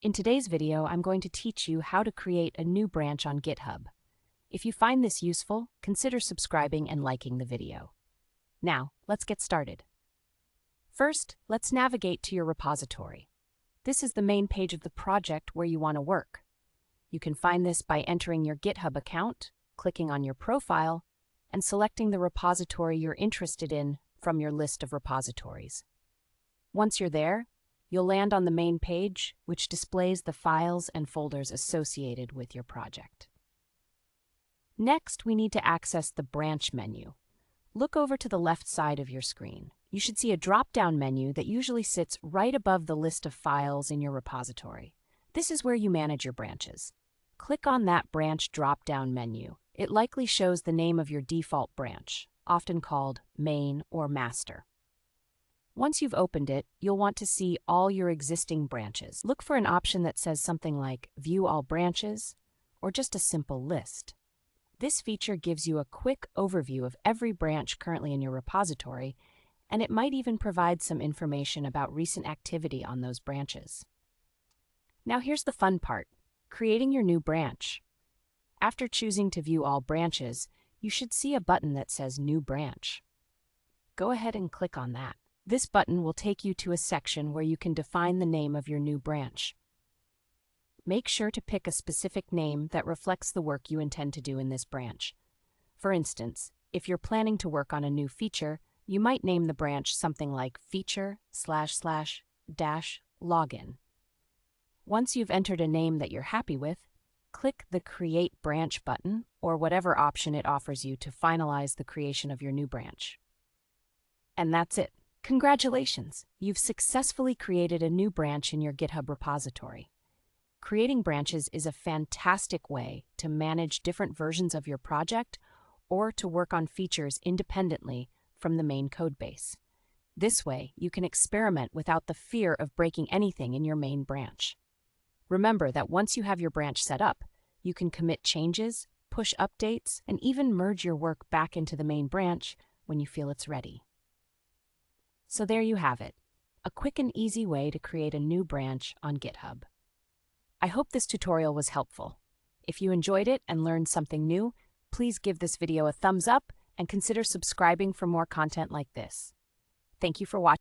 In today's video, I'm going to teach you how to create a new branch on GitHub. If you find this useful, consider subscribing and liking the video. Now, let's get started. First, let's navigate to your repository. This is the main page of the project where you want to work. You can find this by entering your GitHub account, clicking on your profile, and selecting the repository you're interested in from your list of repositories. Once you're there, you'll land on the main page, which displays the files and folders associated with your project. Next, we need to access the branch menu. Look over to the left side of your screen. You should see a drop-down menu that usually sits right above the list of files in your repository. This is where you manage your branches. Click on that branch drop-down menu. It likely shows the name of your default branch, often called main or master. Once you've opened it, you'll want to see all your existing branches. Look for an option that says something like View All Branches or just a simple list. This feature gives you a quick overview of every branch currently in your repository, and it might even provide some information about recent activity on those branches. Now here's the fun part, creating your new branch. After choosing to view all branches, you should see a button that says New Branch. Go ahead and click on that. This button will take you to a section where you can define the name of your new branch. Make sure to pick a specific name that reflects the work you intend to do in this branch. For instance, if you're planning to work on a new feature, you might name the branch something like feature//login. Once you've entered a name that you're happy with, click the Create Branch button or whatever option it offers you to finalize the creation of your new branch. And that's it. Congratulations! You've successfully created a new branch in your GitHub repository. Creating branches is a fantastic way to manage different versions of your project or to work on features independently from the main codebase. This way, you can experiment without the fear of breaking anything in your main branch. Remember that once you have your branch set up, you can commit changes, push updates, and even merge your work back into the main branch when you feel it's ready. So there you have it, a quick and easy way to create a new branch on GitHub. I hope this tutorial was helpful. If you enjoyed it and learned something new, please give this video a thumbs up and consider subscribing for more content like this. Thank you for watching.